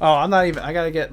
Oh, I'm not even. I gotta get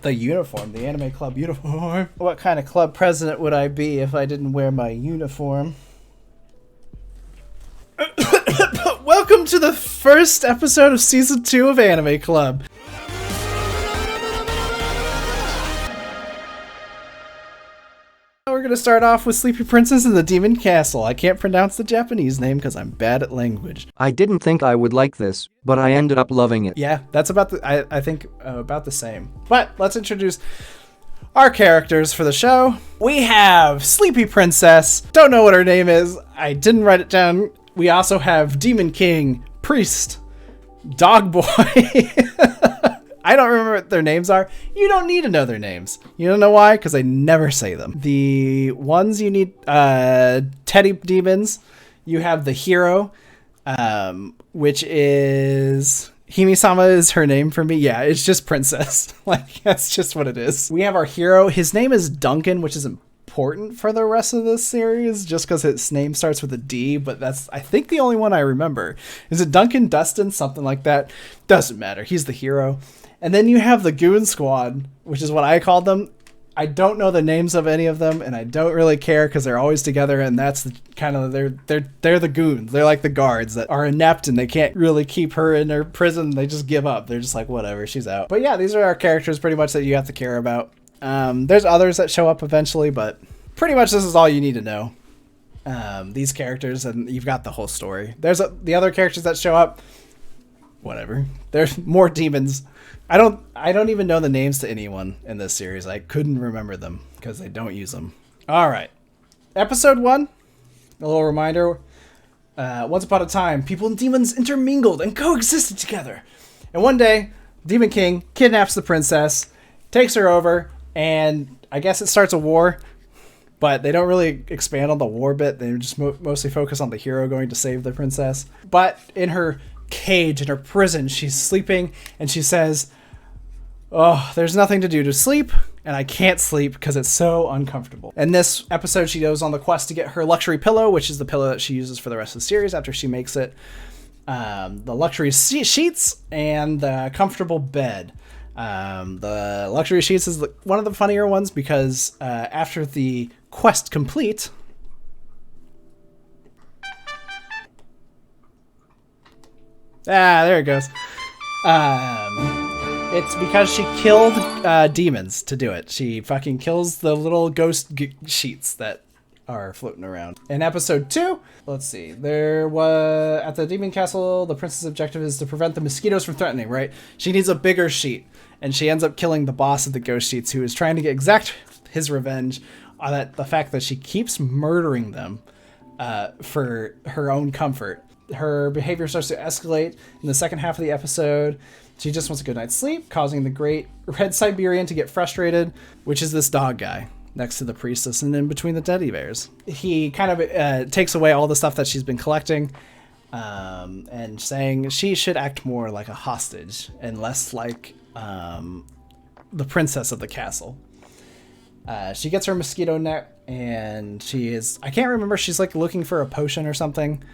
the uniform, the anime club uniform. What kind of club president would I be if I didn't wear my uniform? Welcome to the first episode of season 2 of Anime Club. We're gonna start off with Sleepy Princess in the Demon Castle. I can't pronounce the Japanese name because I'm bad at language. I didn't think I would like this, but I ended up loving it. Yeah, that's about I think about the same. But let's introduce our characters for the show. We have Sleepy Princess. Don't know what her name is. I didn't write it down. We also have Demon King, Priest, Dog Boy. I don't remember what their names are. You don't need to know their names. You don't know why? Because I never say them. The ones you need, teddy demons. You have the hero, which is... Himi-sama is her name for me. Yeah, it's just Princess. Like, that's just what it is. We have our hero. His name is Duncan, which is important for the rest of this series, just because his name starts with a D, but that's, I think, the only one I remember. Is it Duncan, Dustin, something like that? Doesn't matter. He's the hero. And then you have the Goon Squad, which is what I called them. I don't know the names of any of them, and I don't really care because they're always together, and that's the kind of they're the goons. They're like the guards that are inept and they can't really keep her in their prison. They just give up. They're just like, whatever, she's out. But yeah, these are our characters pretty much that you have to care about. There's others that show up eventually, but pretty much this is all you need to know. These characters, and you've got the whole story. There's the other characters that show up. Whatever. There's more demons. I don't even know the names to anyone in this series. I couldn't remember them because they don't use them. All right. Episode 1, a little reminder. Once upon a time, people and demons intermingled and coexisted together. And one day, Demon King kidnaps the princess, takes her over, and I guess it starts a war. But they don't really expand on the war bit. They just mostly focus on the hero going to save the princess. But in her cage, in her prison, she's sleeping, and she says, "Oh, there's nothing to do to sleep, and I can't sleep because it's so uncomfortable." In this episode, she goes on the quest to get her luxury pillow, which is the pillow that she uses for the rest of the series after she makes it. The luxury sheets and the comfortable bed. The luxury sheets is one of the funnier ones because after the quest complete... there it goes. It's because she killed demons to do it. She fucking kills the little ghost sheets that are floating around. In episode 2, let's see. There was at the Demon Castle, the princess' objective is to prevent the mosquitoes from threatening, right? She needs a bigger sheet, and she ends up killing the boss of the ghost sheets, who is trying to exact his revenge on the fact that she keeps murdering them for her own comfort. Her behavior starts to escalate in the second half of the episode. She just wants a good night's sleep, causing the great Red Siberian to get frustrated, which is this dog guy next to the priestess and in between the teddy bears. He kind of takes away all the stuff that she's been collecting and saying she should act more like a hostage and less like the princess of the castle. She gets her mosquito net, and she is... I can't remember. She's like looking for a potion or something.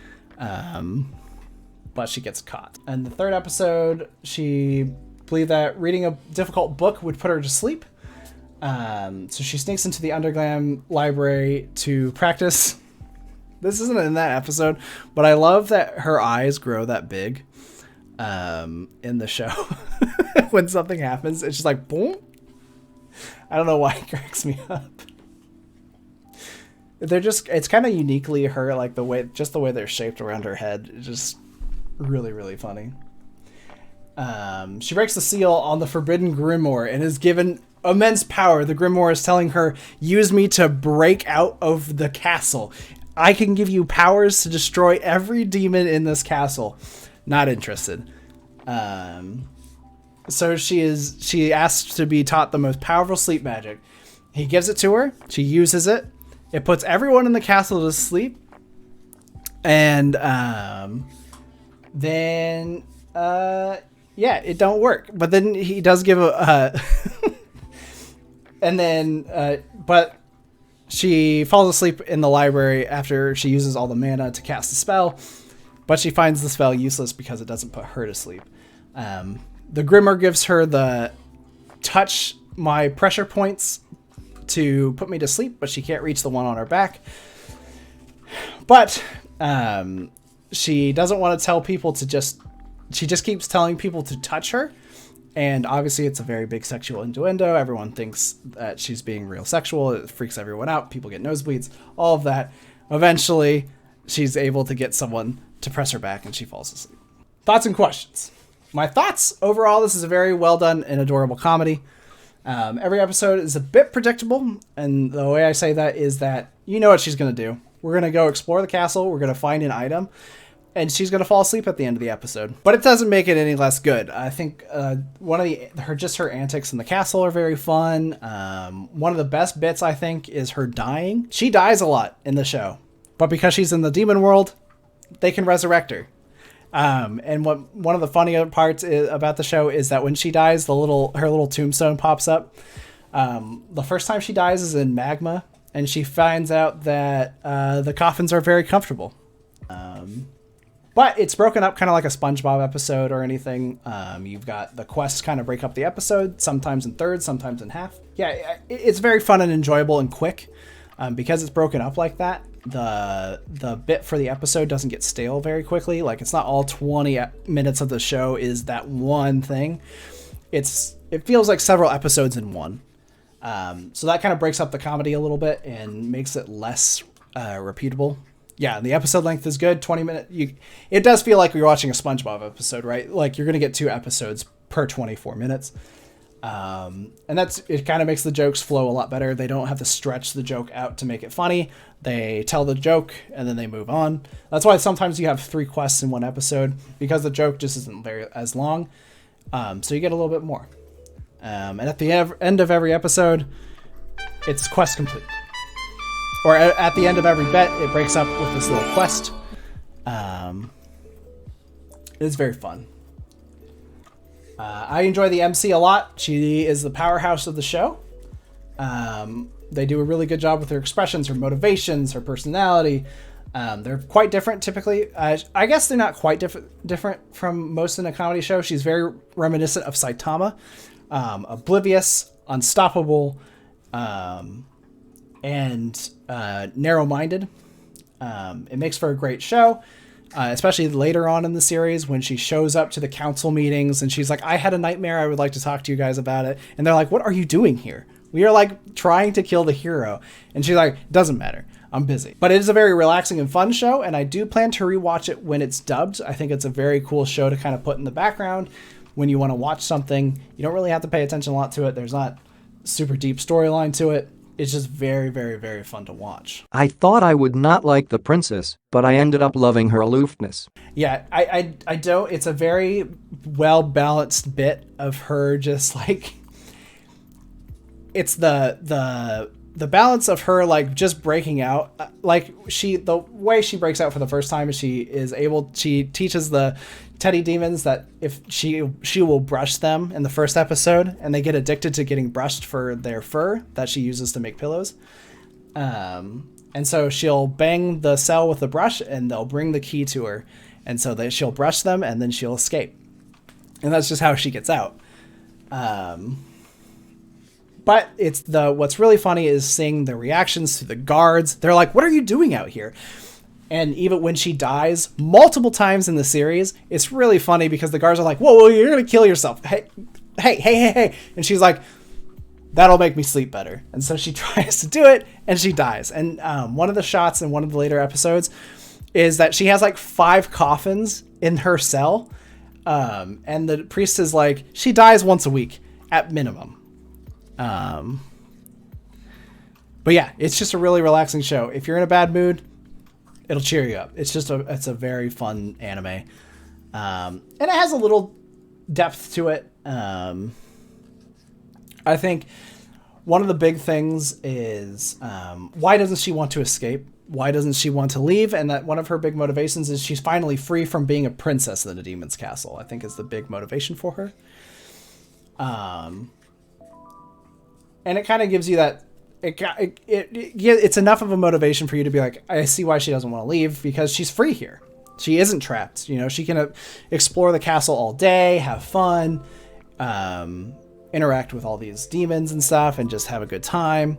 But she gets caught. And the third episode, she believed that reading a difficult book would put her to sleep. So she sneaks into the underground library to practice. This isn't in that episode, but I love that her eyes grow that big in the show. When something happens, it's just like, boom. I don't know why it cracks me up. They're just, it's kind of uniquely her, like the way they're shaped around her head. It's just really, really funny. She breaks the seal on the forbidden grimoire and is given immense power. The grimoire is telling her, use me to break out of the castle. I can give you powers to destroy every demon in this castle. Not interested. So she asks to be taught the most powerful sleep magic. He gives it to her. She uses it. It puts everyone in the castle to sleep. And then yeah, it don't work. But then he does give a and then but she falls asleep in the library after she uses all the mana to cast the spell. But she finds the spell useless because it doesn't put her to sleep. The Grimmer gives her the touch my pressure points to put me to sleep, but she can't reach the one on her back. But she doesn't want to tell people she just keeps telling people to touch her. And obviously it's a very big sexual innuendo. Everyone thinks that she's being real sexual. It freaks everyone out. People get nosebleeds, all of that. Eventually she's able to get someone to press her back and she falls asleep. Thoughts and questions. My thoughts overall, this is a very well done and adorable comedy. Every episode is a bit predictable. And the way I say that is that you know what she's going to do. We're going to go explore the castle. We're going to find an item. And she's going to fall asleep at the end of the episode. But it doesn't make it any less good. I think one of her antics in the castle are very fun. One of the best bits, I think, is her dying. She dies a lot in the show. But because she's in the demon world, they can resurrect her. And one of the funnier parts about the show is that when she dies, her little tombstone pops up. The first time she dies is in magma. And she finds out that the coffins are very comfortable. But it's broken up kind of like a SpongeBob episode or anything. You've got the quests kind of break up the episode, sometimes in thirds, sometimes in half. Yeah, it's very fun and enjoyable and quick. Because it's broken up like that, the bit for the episode doesn't get stale very quickly. Like, it's not all 20 minutes of the show is that one thing. It feels like several episodes in one. So that kind of breaks up the comedy a little bit and makes it less repeatable. Yeah, the episode length is good. 20 minutes. It does feel like you're watching a SpongeBob episode, right? Like, you're going to get 2 episodes per 24 minutes. And it kind of makes the jokes flow a lot better. They don't have to stretch the joke out to make it funny. They tell the joke and then they move on. That's why sometimes you have 3 quests in one episode, because the joke just isn't very as long. So you get a little bit more. And at the end of every episode, it's quest complete. Or at the end of every bet, it breaks up with this little quest. It's very fun. I enjoy the MC a lot. She is the powerhouse of the show. They do a really good job with her expressions, her motivations, her personality. They're quite different typically. I guess they're not quite different from most in a comedy show. She's very reminiscent of Saitama. Oblivious, unstoppable, and narrow-minded. It makes for a great show, especially later on in the series when she shows up to the council meetings and she's like, I had a nightmare. I would like to talk to you guys about it. And they're like, what are you doing here? We are like trying to kill the hero. And she's like, doesn't matter. I'm busy. But it is a very relaxing and fun show. And I do plan to rewatch it when it's dubbed. I think it's a very cool show to kind of put in the background when you want to watch something. You don't really have to pay attention a lot to it. There's not super deep storyline to it. It's just very, very, very fun to watch. I thought I would not like the princess, but I ended up loving her aloofness. Yeah, I don't. It's a very well-balanced bit of her just like... It's the balance of her like just breaking out. Like the way she breaks out for the first time is she teaches the teddy demons that if she will brush them in the first episode, and they get addicted to getting brushed for their fur that she uses to make pillows. And so she'll bang the cell with the brush and they'll bring the key to her. And so she'll brush them and then she'll escape. And that's just how she gets out. But what's really funny is seeing the reactions to the guards. They're like, what are you doing out here? And even when she dies multiple times in the series, it's really funny because the guards are like, whoa, you're going to kill yourself. Hey. And she's like, that'll make me sleep better. And so she tries to do it and she dies. And one of the shots in one of the later episodes is that she has like 5 coffins in her cell. And the priest is like, she dies once a week at minimum. But yeah, it's just a really relaxing show. If you're in a bad mood, it'll cheer you up. It's a very fun anime. And it has a little depth to it. I think one of the big things is, why doesn't she want to escape? Why doesn't she want to leave? And that one of her big motivations is she's finally free from being a princess in the demon's castle, I think is the big motivation for her. And it kind of gives you that, it's enough of a motivation for you to be like, I see why she doesn't want to leave, because she's free here. She isn't trapped. You know, she can explore the castle all day, have fun, interact with all these demons and stuff and just have a good time.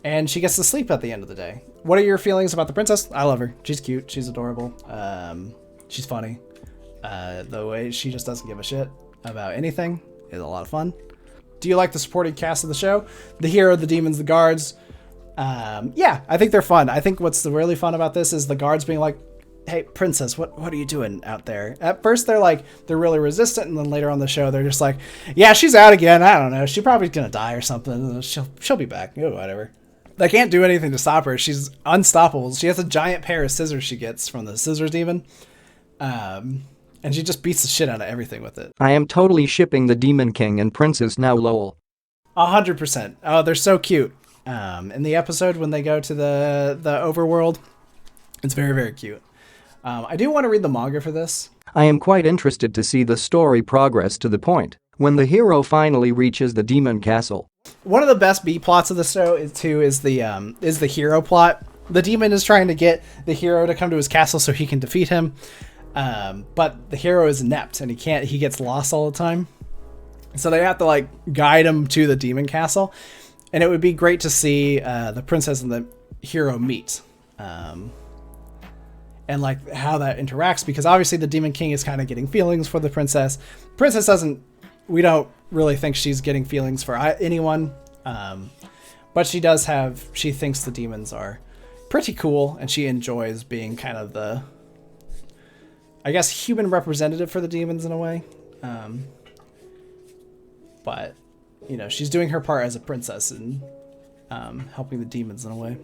And she gets to sleep at the end of the day. What are your feelings about the princess? I love her. She's cute. She's adorable. She's funny. The way she just doesn't give a shit about anything is a lot of fun. Do you like the supporting cast of the show? The hero, the demons, the guards. Yeah, I think they're fun. I think what's really fun about this is the guards being like, hey, princess, what are you doing out there? At first, they're really resistant, and then later on the show, they're just like, yeah, she's out again. I don't know. She's probably gonna die or something. She'll be back. Oh, whatever. They can't do anything to stop her. She's unstoppable. She has a giant pair of scissors she gets from the scissors demon. And she just beats the shit out of everything with it. I am totally shipping the Demon King and Princess now, lol. 100%. Oh, they're so cute. In the episode when they go to the overworld, it's very, very cute. I do want to read the manga for this. I am quite interested to see the story progress to the point when the hero finally reaches the demon castle. One of the best B plots of the show is the hero plot. The demon is trying to get the hero to come to his castle so he can defeat him. But the hero is inept and he gets lost all the time. So they have to guide him to the demon castle. And it would be great to see the princess and the hero meet. And how that interacts, because obviously the Demon King is kind of getting feelings for the princess. We don't really think she's getting feelings for anyone. But she thinks the demons are pretty cool, and she enjoys being kind of the, I guess, human representative for the demons in a way. But, she's doing her part as a princess and helping the demons in a way.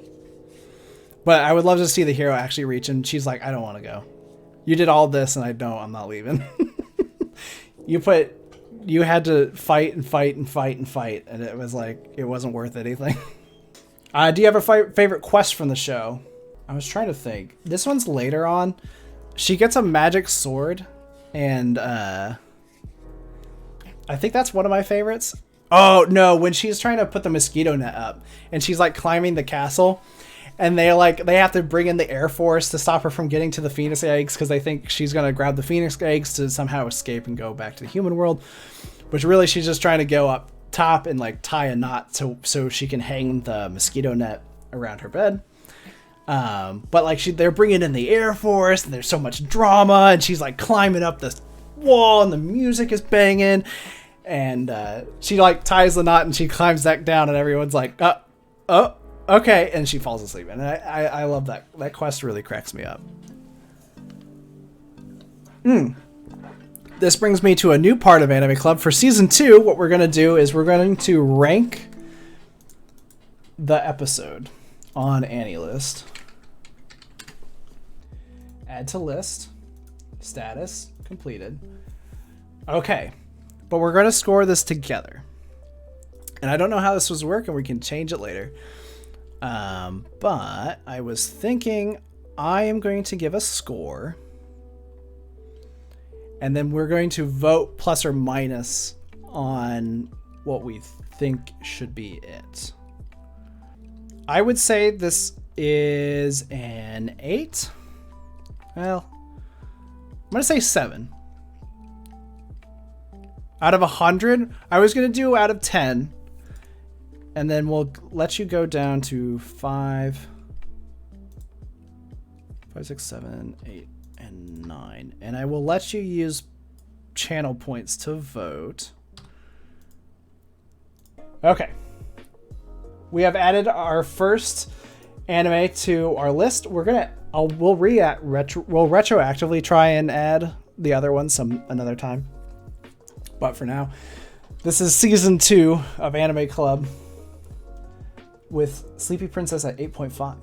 But I would love to see the hero actually reach, and she's like, I don't want to go. You did all this, and I'm not leaving. You had to fight and fight and fight and fight, and it was it wasn't worth anything. Do you have a favorite quest from the show? I was trying to think. This one's later on. She gets a magic sword, and I think that's one of my favorites. Oh, no, when she's trying to put the mosquito net up, and she's climbing the castle, and they have to bring in the Air Force to stop her from getting to the Phoenix eggs because they think she's going to grab the Phoenix eggs to somehow escape and go back to the human world. But really, she's just trying to go up top and tie a knot so she can hang the mosquito net around her bed. But they're bringing in the Air Force, and there's so much drama, and she's climbing up this wall, and the music is banging, and she ties the knot, and she climbs back down, and everyone's oh. Okay, and she falls asleep, and I love that. That quest really cracks me up. This brings me to a new part of Anime Club. For Season 2, what we're going to do is we're going to rank the episode on AniList. Add to list. Status completed. Okay, but we're going to score this together. And I don't know how this was working. We can change it later. But I was thinking I am going to give a score, and then we're going to vote plus or minus on what we think should be it. I would say this is an 8. Well, I'm going to say 7. Out of 100, I was going to do out of 10. And then we'll let you go down to 5, 6, 7, 8, and 9. And I will let you use channel points to vote. Okay. We have added our first anime to our list. We'll retroactively try and add the other ones another time. But for now, this is Season 2 of Anime Club, with Sleepy Princess at 8.5.